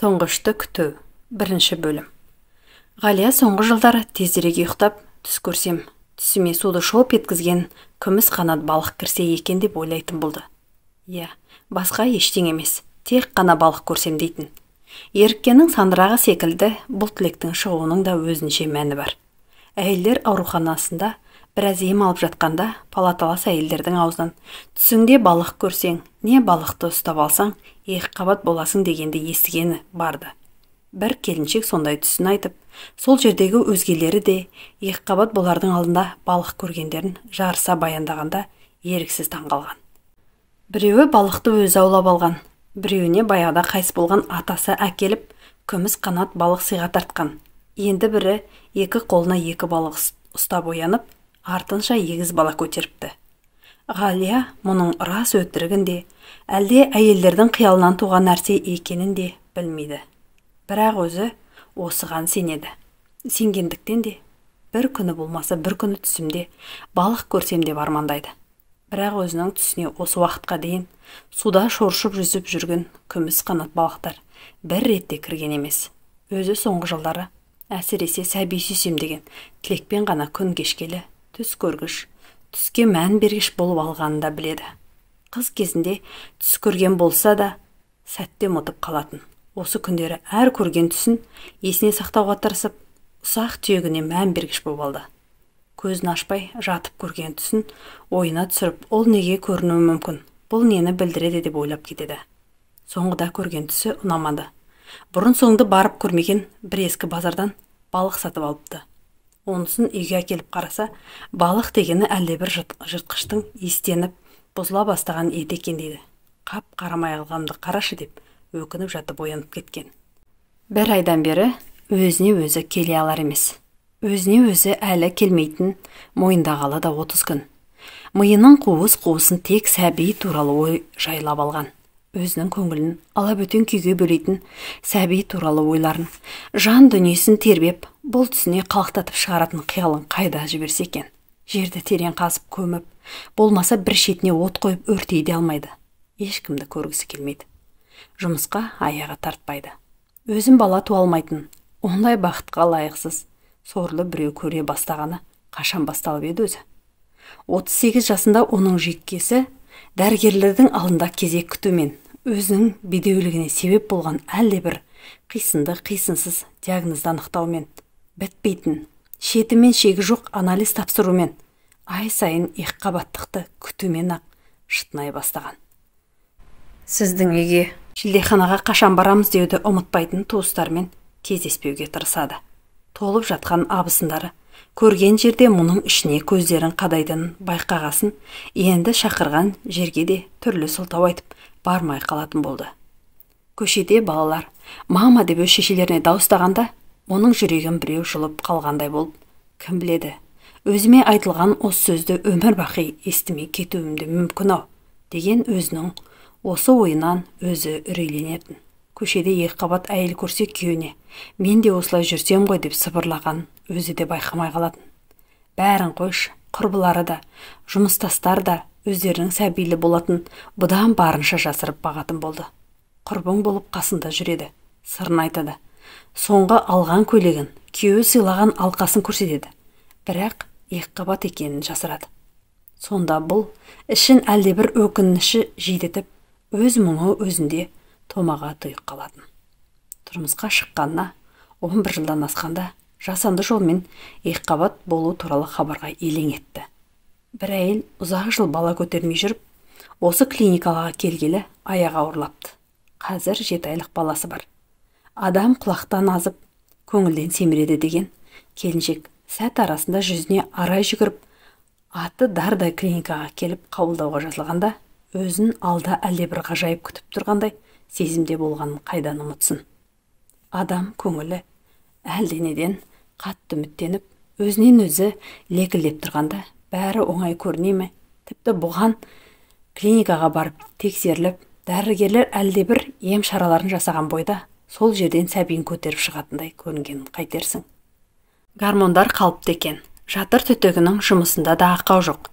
Соңғышты күту. Бірінші бөлім. Ғалия соңғы жылдары тезірек ұйықтап, түс көрсем, түсіме суды шолп еткізген күміс қанат балық кірсе екен деп ойлайтын болды. Басқа ештеңе емес, тек қана балық көрсем дейтін. Еріккеннің сандырағы секілді бұл тілектің шығуының да өзінше мәні бар. Әйелдер ауруханасында біраз ем алып жатқанда палаталас әйелдердің аузынан түсіңде балық көрсең, не балықты ұстап алсаң, екіқабат боласың дегенді естігені барды. Бір келіншек сондай түсін айтып, сол жердегі өзгелері де екіқабат болардың алдында балық көргендерін жарыса баяндағанда еріксіз таңғалған. Біреуі балықты өзі аулап алған, біреуіне баяғыда қайтыс болған атасы әкеліп, күміс қанат балық сыйға тартқан. Енді бірі екі қолына екі балық ұстап оянып, артынша егіз бала көтеріпті. Ғалия мұның рас өтірігін де, әлде әйелдердің қиялынан туған нәрсе екенін де білмейді. Бірақ өзі осыған сенеді. Сенгендіктен де бір күні болмаса бір күні түсімде балық көрсем деп армандайды. Бірақ өзінің түсіне осы уақытқа дейін суда шоршып жүзіп жүрген күміс қанат балықтар бір ретте кірген емес. Өзі соңғы жылдары әсіресе сәби сүйсем деген тілекпен ғана күн кешкелі, түс көргіш, түске мән бергіш болып алғанын да біледі. Қыз кезінде түс көрген болса да сәтте ұмытып қалатын. Осы күндері әр көрген түсін есіне сақтауға тырысып, ұсақ түйегіне мән бергіш болып алды. Көзін ашпай жатып көрген түсін ойына түсіріп, ол неге көрінуі мүмкін, бұл нені білдіреді деп ойлап кетеді. Соңғыда көрген түсі ұнамады. Бұрын соңды барып көрмеген бір ескі базардан балық сатып алыпты. Онысын үйге әкеліп қараса, балық дегені әлде бір жыртқыштың естеніп, бұзыла бастаған ет екен дейді. Қап қарамай алғанымды қарашы деп, өкініп жатып оянып кеткен. Бір айдан бері өзіне өзі келе алар емес. Өзіне өзі әлі келмейтін мойындағалы да 30 күн. Миының қуыс-қуысын тек сәби туралы ой жайлап алған. Өзінің көңілін алабөтен күйге бөлейтін сәби туралы ойларын, жан дүниесін тербеп, бұл түсіне қалықтатып шығаратын қиялын қайда жіберсе екен. Жерді терең қазып көміп, болмаса бір шетіне от қойып өртей де алмайды. Ешкімді көргісі келмейді. Жұмысқа аяғы тартпайды. Өзін бала туа алмайтын, ондай бақытқа лайықсыз, сорлы біреу көре бастағаны қашан басталып еді өзі. 38 жасында оның жүйкесі дәрігерлердің алдында кезек күтумен өзінің бедеулігіне себеп болған әлде бір қисынды қисынсыз диагнозды анықтаумен, бітпейтін, шеті мен шегі жоқ анализ тапсырумен, ай сайын екіқабаттықты күтумен ақ шытынай бастаған. Сіздің үйге шілдеханаға қашан барамыз деуді ұмытпайтын туыстармен кездеспеуге тырысады. Толып жатқан абысындары көрген жерде мұның ішіне көздерін қадайдың байқағасын, енді шақырған жерге де түрлі сылтау айтып бармай қалатын болды. Көшеде балалар мама деп өз шешелеріне дауыстағанда, оның жүрегін біреу жұлып қалғандай болып, кім біледі, өзіме айтылған осы сөзді өмір бақи естімей кетуімді мүмкін-ау деген өзінің осы ойынан өзі үрейленетін. Көшеде екіқабат әйел көрсе күйеуіне, мен де осылай жүрсем ғой деп сыбырлаған өзі де байқамай қалатын. Бәрін қойшы, құрбылары да, жұмыстастар да өздерінің сәбилі болатын бұдан барынша жасырып бағатын болды. Құрбың болып қасында жүреді, сырын айтады. Соңғы алған көйлегін, күйеуі сыйлаған алқасын көрсетеді. Бірақ екіқабат екенін жасырады. Сонда бұл ішін әлде бір өкініші жидетіп, өз мұңы өзінде томаға тұйық қалатын. Тұрмысқа шыққанына 11 жылдан асқанда жасанды жолмен екіқабат болу туралы хабарға елең етті. Бір әйел ұзақ жыл бала көтермей жүріп, осы клиникаға келгелі аяғы ауырлапты. Қазір 7 айлық баласы бар. Адам құлақтан азып, көңілден семіреді деген келіншек сәт арасында жүзіне арай жүгіріп, аты дардай клиникаға келіп қабылдауға жазылғанда, өзін алда әлде бір ғажайып күтіп тұрғандай сезімде болғанын қайдан ұмытсын. Адам көңілі әлденеден қатты үміттеніп, өзінен өзі лекілдеп тұрғанда, бәрі оңай көріне ме? Тіпті бұған клиникаға барып тексеріліп, дәрігерлер әлде бір ем шараларын жасаған бойда, сол жерден сәбиін көтеріп шығатындай көрінгенін қайтерсің. Гормондар қалыпты екен. Жатыр түтігінің жұмысында да ақау жоқ.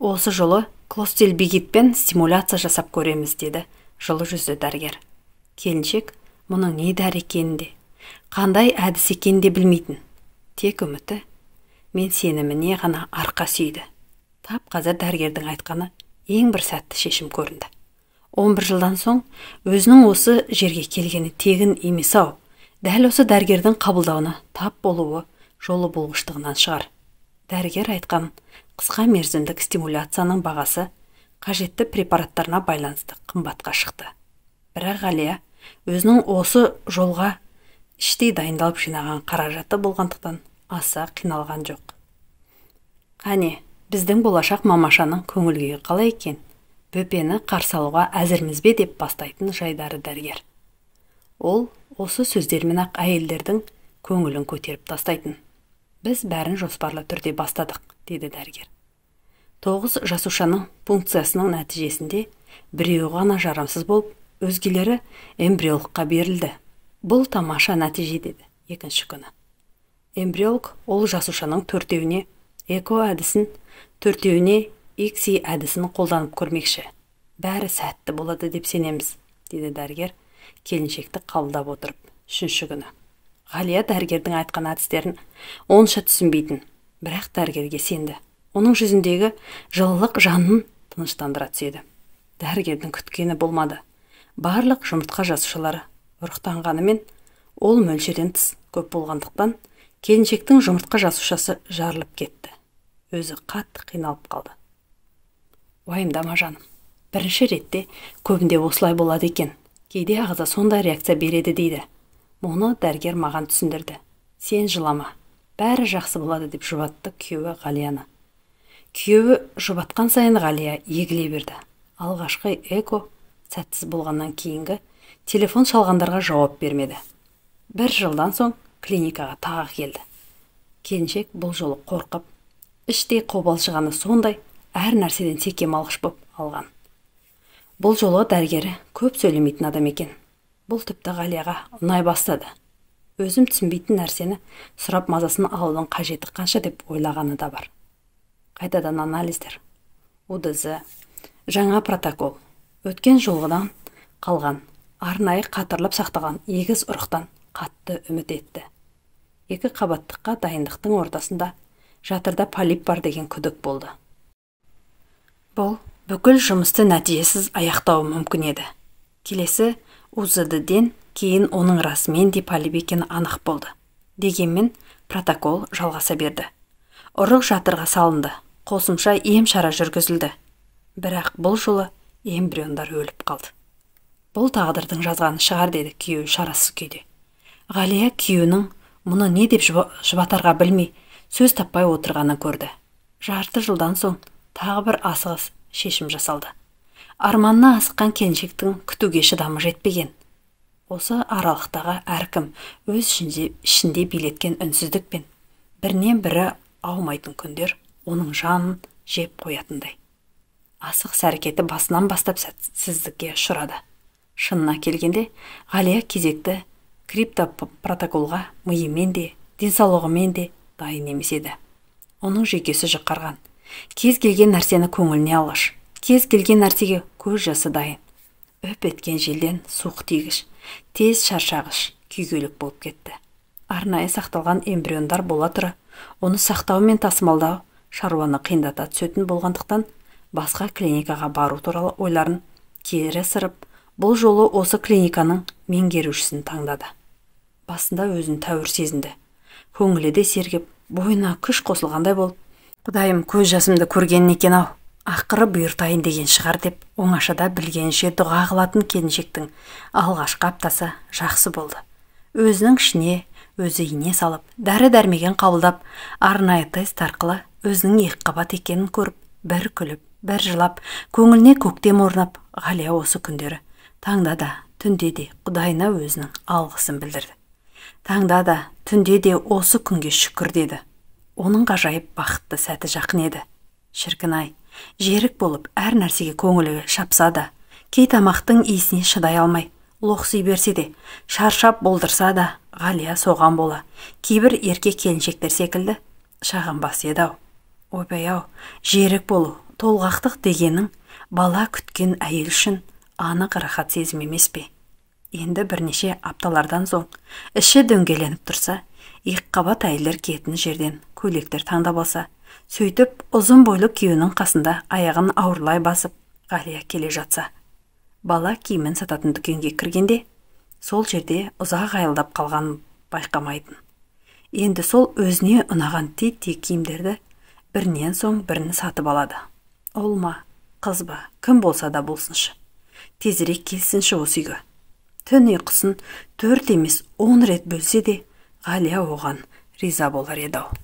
Осы жолы клостелбигитпен стимуляция жасап көреміз деді жылы жүзді дәрігер. Келіншек мұның не дәрі екенін де, қандай әдіс екенін де білмейтін. Тек үміті мен сеніміне ғана арқа сүйді. Тап қазір дәрігердің айтқаны ең бір сәтті шешім көрінді. 11 жылдан соң өзінің осы жерге келгені тегін емес-ау. Дәл осы дәрігердің қабылдауына тап болуы жолы болғыштығынан шығар. Дәрігер айтқан қысқа мерзімдік стимуляцияның бағасы қажетті препараттарына байланысты қымбатқа шықты. Бірақ Ғалия өзінің осы жолға іштей дайындалып жинаған қаражаты болғандықтан аса қиналған жоқ. Қане, біздің болашақ мамашаның көңіл күйі қалай екен? Бөпені қарсы алуға әзірміз бе деп бастайтын жайдары дәрігер. Ол осы сөздермен-ақ әйелдердің көңілін көтеріп тастайтын. Біз бәрін жоспарлы түрде бастадық, деді дәрігер. 9 жасушаның пункциясының нәтижесінде біреуі ғана жарамсыз болып, өзгелері эмбриологқа берілді. Бұл тамаша нәтиже, деді екінші күні. Эмбриолог ол жасушаның 4-еуіне эко әдісін, 4-еуіне икси әдісін қолданып көрмекші. Бәрі сәтті болады деп сенеміз, деді дәрігер келіншекті қабылдап отырып. 3-ші күні. Ғалия дәрігердің айтқан әдістерін онша түсінбейтін, бірақ дәрігерге сенді. Оның жүзіндегі жылылық жанын тыныштандыра түседі. Дәрігердің күткені болмады. Барлық жұмыртқа жасушалары ұрықтанғанымен, ол мөлшерден тыс көп болғандықтан, келіншектің жұмыртқа жасушасы жарылып кетті. Өзі қатты қиналып қалды. Уайымдама жаным. Бірінші ретте көбінде осылай болады екен. Кейде ағза сондай реакция береді, дейді. Мұны дәрігер маған түсіндірді. Сен жылама, бәрі жақсы болады деп жұбатты күйеуі Ғалияны. Күйеуі жұбатқан сайын Ғалия егіле берді. Алғашқы эко сәтсіз болғаннан кейінгі телефон шалғандарға жауап бермеді. 1 жылдан соң клиникаға тағы келді. Келіншек бұл жолы қорқып, іштей қобалжығаны сондай, әр нәрседен секем алғыш боп алған. Бұл жолы дәрігері көп сөйлемейтін адам екен. Бұл тіпті Ғалияға ұнай бастады. Өзім түсінбейтін нәрсені сұрап мазасын алудың қажеті қанша деп ойлағаны да бар. Қайтадан анализдер, УДЗ, жаңа протокол, өткен жолғыдан қалған, арнайы қатырлап сақтаған егіз ұрықтан қатты үміт етті. 2 қабаттыққа дайындықтың ортасында жатырда полип бар деген күдік болды. Бұл бүкіл жұмысты нәтижесіз аяқтауы мүмкін еді. Келесі УЗД-ден кейін оның расымен де полип екені анық болды. Дегенмен протокол жалғаса берді. Ұрық жатырға салынды, қосымша ем шара жүргізілді. Бірақ бұл жолы эмбриондар өліп қалды. Бұл тағдырдың жазғаны шығар, деді күйеуі шарасыз күйде. Ғалия күйеуінің мұны не деп жұбатарға білмей, сөз таппай отырғаны көрді. Жарты жылдан соң тағы бір асығыс шешім жасалды. Арманына асыққан келіншектің күтуге шыдамы жетпеген. Осы аралықтағы әркім өз ішінде билеткен үнсіздікпен бірінен бірі аумайтын күндер оның жанын жеп қоятындай. Асығыс әрекеті басынан бастап сәтсіздікке ұшырады. Шынына келгенде, Ғалия кезекті криптопротоколға миымен де, денсаулығымен де дайын емес еді. Оның жүйкесі жұқарған. Кез келген нәрсені көңіліне алғыш, кез келген нәрсеге көз жасы дайын. Өп еткен желден суық тигіш, тез шаршағыш, күйгелік болып кетті. Арнайы сақталған эмбриондар бола тұра, оны сақтау мен тасымалдау шаруаны қиындата түсетін болғандықтан, басқа клиникаға бару туралы ойларын кері сырып, бұл жолы осы клиниканың меңгерушісін таңдады. Басында өзін тәуір сезінді. Көңілі де сергіп, бойына күш қосылғандай болып, Құдайым көз жасымды көргенін екен-ау, ақыры бұйыртайын деген шығар деп, оңашада білгенше дұға қылатын келіншектің алғашқы аптасы жақсы болды. Өзінің ішіне өзі ине салып, дәрі-дәрмеген қабылдап, арнайы тест арқылы өзінің 2 қабат екенін көріп, бір күліп, бір жылап, көңіліне көктем орнап, Ғалия осы күндері таңда да, түнде де Құдайына өзінің алғысын білдірді. Таңда да, түнде де осы күнге шүкір деді. Оның ғажайып бақытты сәті жақын еді. Шіркін-ай, жерік болып әр нәрсеге көңілі шапса да, кей тамақтың иісіне шыдай алмай, лоқси берсе де, шаршап болдырса да, Ғалия соған бола, кейбір еркек келіншектер секілді шағынбас еді-ау. Ойбай-ау, жерік болу, толғақтық дегенің бала күткен әйел үшін анық рахат сезім емес пе? Енді бірнеше апталардан соң іші дөңгеленіп тұрса, екіқабат әйелдер киетін жерден көйлектер таңдап алса, сөйтіп ұзын бойлы күйеуінің қасында аяғын ауырлай басып Ғалия келе жатса, бала киімін сататын дүкенге кіргенде, сол жерде ұзақ айылдап қалғанын байқамайтын. Енді сол өзіне ұнаған титтей киімдерді бірінен соң бірін сатып алады. Ол ма, қыз ба, кім болса да болсыншы. Тезірек келсінші осы үйге. Түн ұйқысын 4 емес 10 рет бөлсе де, Ғалия оған риза болар еді-ау.